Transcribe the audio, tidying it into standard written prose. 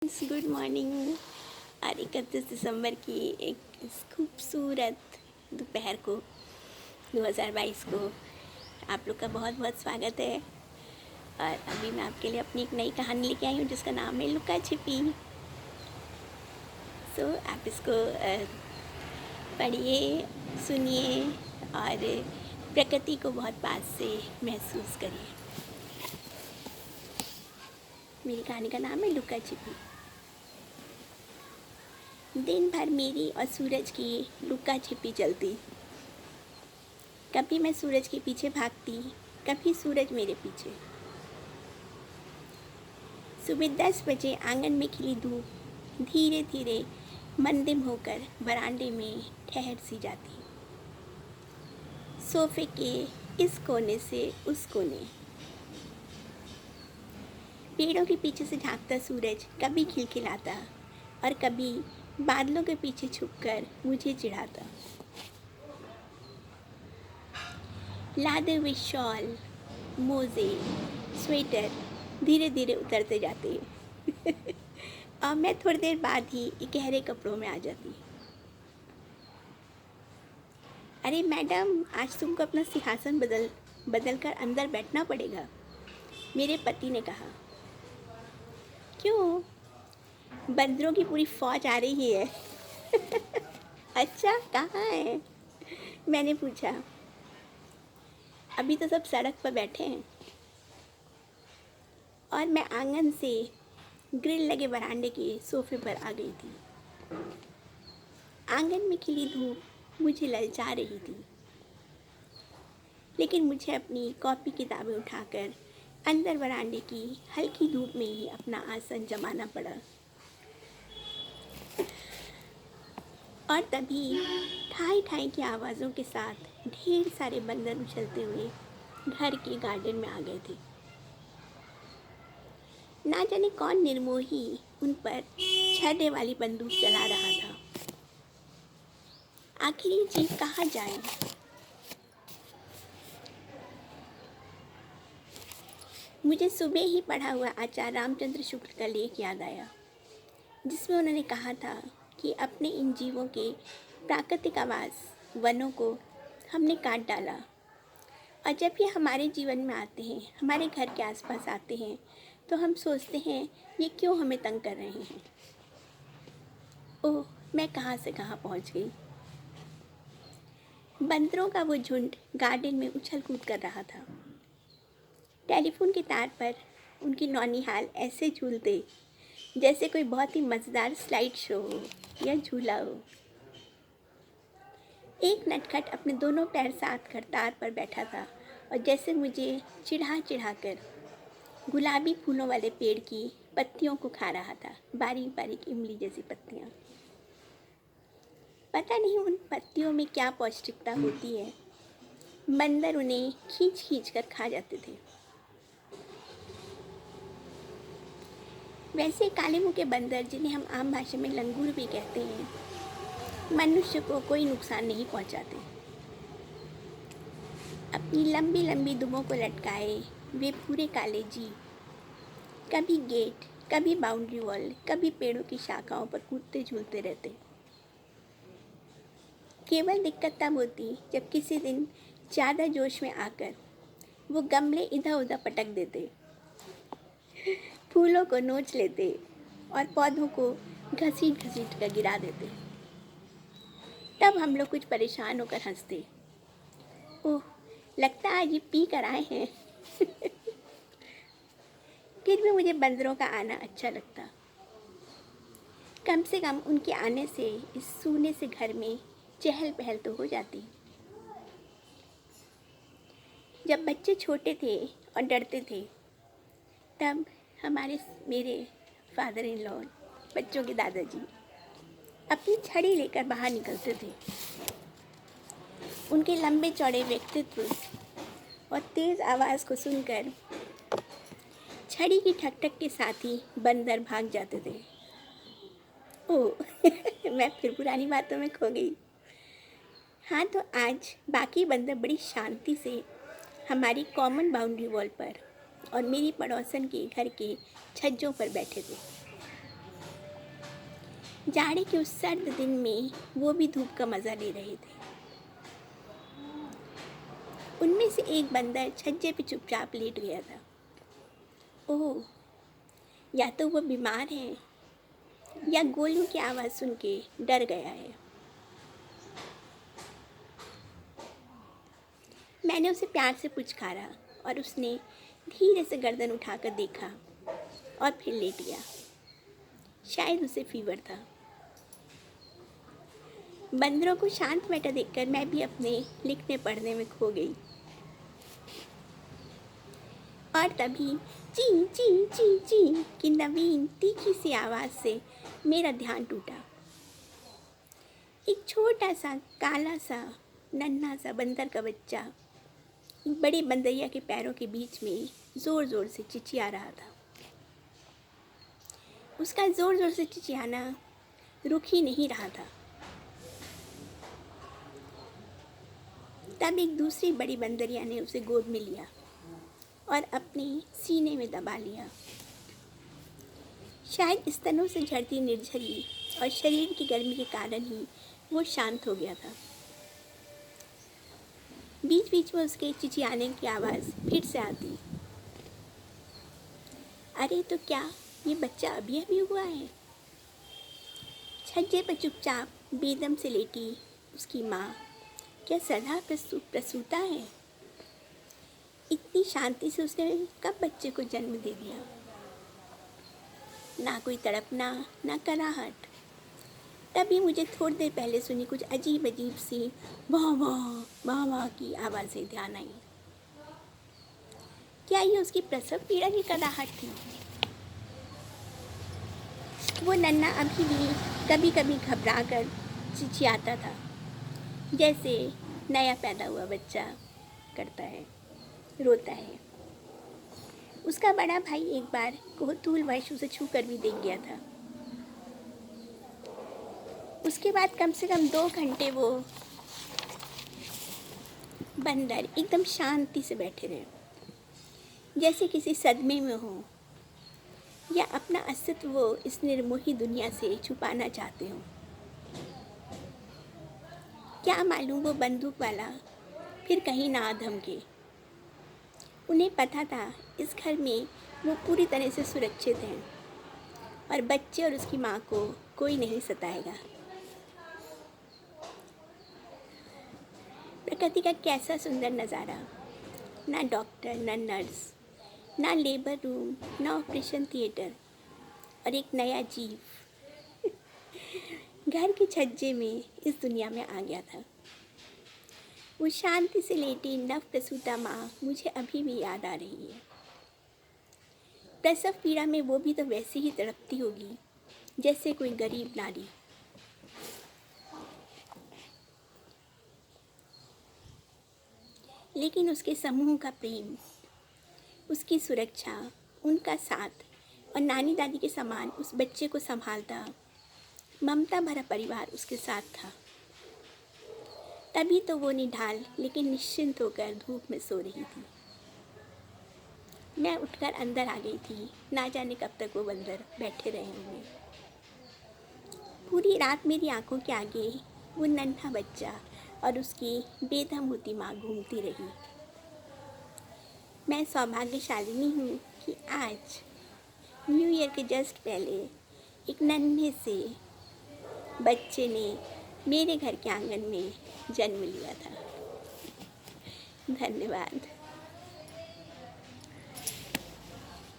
Good morning. आज 31 दिसंबर की एक खूबसूरत दोपहर को 2022 को आप लोग का बहुत बहुत स्वागत है। और अभी मैं आपके लिए अपनी एक नई कहानी लेके आई हूँ जिसका नाम है लुका छिपी। आप इसको पढ़िए, सुनिए और प्रकृति को बहुत पास से महसूस करिए। मेरी कहानी का नाम है लुका छिपी। दिन भर मेरी और सूरज की लुका छिपी चलती। कभी मैं सूरज के पीछे भागती, कभी सूरज मेरे पीछे। सुबह 10 बजे आंगन में खिली धूप धीरे धीरे मंदिम होकर बरामदे में ठहर सी जाती। सोफे के इस कोने से उस कोने। पेड़ों के पीछे से झांकता सूरज कभी खिलखिलाता और कभी बादलों के पीछे छुपकर मुझे चिढ़ाता। लादे हुए शॉल, मोजे, स्वेटर धीरे धीरे उतरते जाते और मैं थोड़ी देर बाद ही गहरे कपड़ों में आ जाती। अरे मैडम, आज तुमको अपना सिंहासन बदल कर अंदर बैठना पड़ेगा, मेरे पति ने कहा। क्यों? बंदरों की पूरी फौज आ रही है। अच्छा, कहाँ है? मैंने पूछा। अभी तो सब सड़क पर बैठे हैं। और मैं आंगन से ग्रिल लगे बरामदे के सोफे पर आ गई थी। आंगन में खिली धूप मुझे ललचा रही थी, लेकिन मुझे अपनी कॉपी किताबें उठाकर अंदर बरामदे की हल्की धूप में ही अपना आसन जमाना पड़ा। और तभी ठाई ठाई की आवाज़ों के साथ ढेर सारे बंदर उछलते हुए घर के गार्डन में आ गए थे। ना जाने कौन निर्मोही उन पर छर्रे वाली बंदूक चला रहा था। आखिर ये जीव कहाँ जाए? मुझे सुबह ही पढ़ा हुआ आचार्य रामचंद्र शुक्ल का लेख याद आया, जिसमें उन्होंने कहा था कि अपने इन जीवों के प्राकृतिक आवास वनों को हमने काट डाला, और जब ये हमारे जीवन में आते हैं, हमारे घर के आसपास आते हैं, तो हम सोचते हैं ये क्यों हमें तंग कर रहे हैं। ओह, मैं कहाँ से कहाँ पहुँच गई। बंदरों का वो झुंड गार्डन में उछल कूद कर रहा था। टेलीफोन के तार पर उनकी नौनिहाल ऐसे झूलते जैसे कोई बहुत ही मज़ेदार स्लाइड शो हो या झूला हो। एक नटखट अपने दोनों पैर साथ कर तार पर बैठा था और जैसे मुझे चिढ़ा कर गुलाबी फूलों वाले पेड़ की पत्तियों को खा रहा था, बारीक बारीक इमली जैसी पत्तियाँ। पता नहीं उन पत्तियों में क्या पौष्टिकता होती है, बंदर उन्हें खींच खींच कर खा जाते थे। वैसे काले मुंह के बंदर, जिन्हें हम आम भाषा में लंगूर भी कहते हैं, मनुष्य को कोई नुकसान नहीं पहुंचाते। अपनी लंबी लंबी दुमों को लटकाए वे पूरे काले जीव कभी गेट, कभी बाउंड्री वॉल, कभी पेड़ों की शाखाओं पर कूदते झूलते रहते। केवल दिक्कत तब होती जब किसी दिन ज़्यादा जोश में आकर वो गमले इधर उधर पटक देते, फूलों को नोच लेते और पौधों को घसीट घसीट कर गिरा देते। तब हम लोग कुछ परेशान होकर हंसते। ओह, लगता है आज ये पी कर आए हैं। फिर भी मुझे बंदरों का आना अच्छा लगता। कम से कम उनके आने से इस सूने से घर में चहल पहल तो हो जाती। जब बच्चे छोटे थे और डरते थे, तब मेरे फादर इन लॉ, बच्चों के दादाजी, अपनी छड़ी लेकर बाहर निकलते थे। उनके लंबे चौड़े व्यक्तित्व और तेज़ आवाज़ को सुनकर छड़ी की ठक-ठक के साथ ही बंदर भाग जाते थे। ओह, मैं फिर पुरानी बातों में खो गई। हाँ, तो आज बाकी बंदर बड़ी शांति से हमारी कॉमन बाउंड्री वॉल पर और मेरी पड़ोसन के घर के छज्जों पर बैठे थे। जाड़े के उस सर्द दिन में वो भी धूप का मज़ा ले रहे थे। उनमें से एक बंदर छज्जे पे चुपचाप लेट गया था। ओह, या तो वो बीमार है या गोलियों की आवाज़ सुन के डर गया है। मैंने उसे प्यार से पुचकारा और उसने धीरे से गर्दन उठाकर देखा और फिर लेट गया। शायद उसे फीवर था। बंदरों को शांत बैठा देखकर मैं भी अपने लिखने पढ़ने में खो गई। और तभी ची ची ची ची की नवीन तीखी सी आवाज़ से मेरा ध्यान टूटा। एक छोटा सा काला सा नन्हा सा बंदर का बच्चा एक बड़े बंदरिया के पैरों के बीच में ज़ोर ज़ोर से चिचिया रहा था। उसका ज़ोर ज़ोर से चिचियाना रुक ही नहीं रहा था। तब एक दूसरी बड़ी बंदरिया ने उसे गोद में लिया और अपने सीने में दबा लिया। शायद स्तनों से झड़ती निर्झरी और शरीर की गर्मी के कारण ही वो शांत हो गया था। बीच बीच में उसके चिचियाने की आवाज़ फिर से आती। अरे तो क्या ये बच्चा अभी अभी हुआ है? छज्जे पर चुपचाप बेदम से लेटी उसकी माँ क्या सदा प्रसूता है? इतनी शांति से उसने कब बच्चे को जन्म दे दिया? ना कोई तड़पना, ना कराहट। तभी मुझे थोड़ी देर पहले सुनी कुछ अजीब अजीब सी वाह वाह वाह वाह की आवाज़ें ध्यान आई। क्या ये उसकी प्रसव पीड़ा की कराहट थी? वो नन्हा अभी भी कभी कभी घबरा कर चिचियाता था, जैसे नया पैदा हुआ बच्चा करता है, रोता है। उसका बड़ा भाई एक बार कौतूहलवश उसे छू कर भी देख गया था। उसके बाद कम से कम 2 घंटे वो बंदर एकदम शांति से बैठे रहे, जैसे किसी सदमे में हो या अपना अस्तित्व वो इस निर्मोही दुनिया से छुपाना चाहते हो। क्या मालूम वो बंदूक वाला फिर कहीं ना आ धमके। उन्हें पता था इस घर में वो पूरी तरह से सुरक्षित हैं और बच्चे और उसकी माँ को कोई नहीं सताएगा। प्रकृति का कैसा सुंदर नज़ारा। ना डॉक्टर, ना नर्स, ना लेबर रूम, ना ऑपरेशन थिएटर, और एक नया जीव घर के छज्जे में इस दुनिया में आ गया था। वो शांति से लेटी नव प्रसूता माँ मुझे अभी भी याद आ रही है। प्रसव पीड़ा में वो भी तो वैसे ही तड़पती होगी जैसे कोई गरीब नारी। लेकिन उसके समूह का प्रेम, उसकी सुरक्षा, उनका साथ और नानी दादी के समान उस बच्चे को संभालता ममता भरा परिवार उसके साथ था। तभी तो वो निढाल लेकिन निश्चिंत होकर धूप में सो रही थी। मैं उठकर अंदर आ गई थी। ना जाने कब तक वो बंदर बैठे रहे होंगे। पूरी रात मेरी आंखों के आगे वो नन्हा बच्चा और उसकी बेदम होती माँ घूमती रही। मैं सौभाग्यशालिनी हूँ कि आज न्यू ईयर के जस्ट पहले एक नन्हे से बच्चे ने मेरे घर के आंगन में जन्म लिया था। धन्यवाद।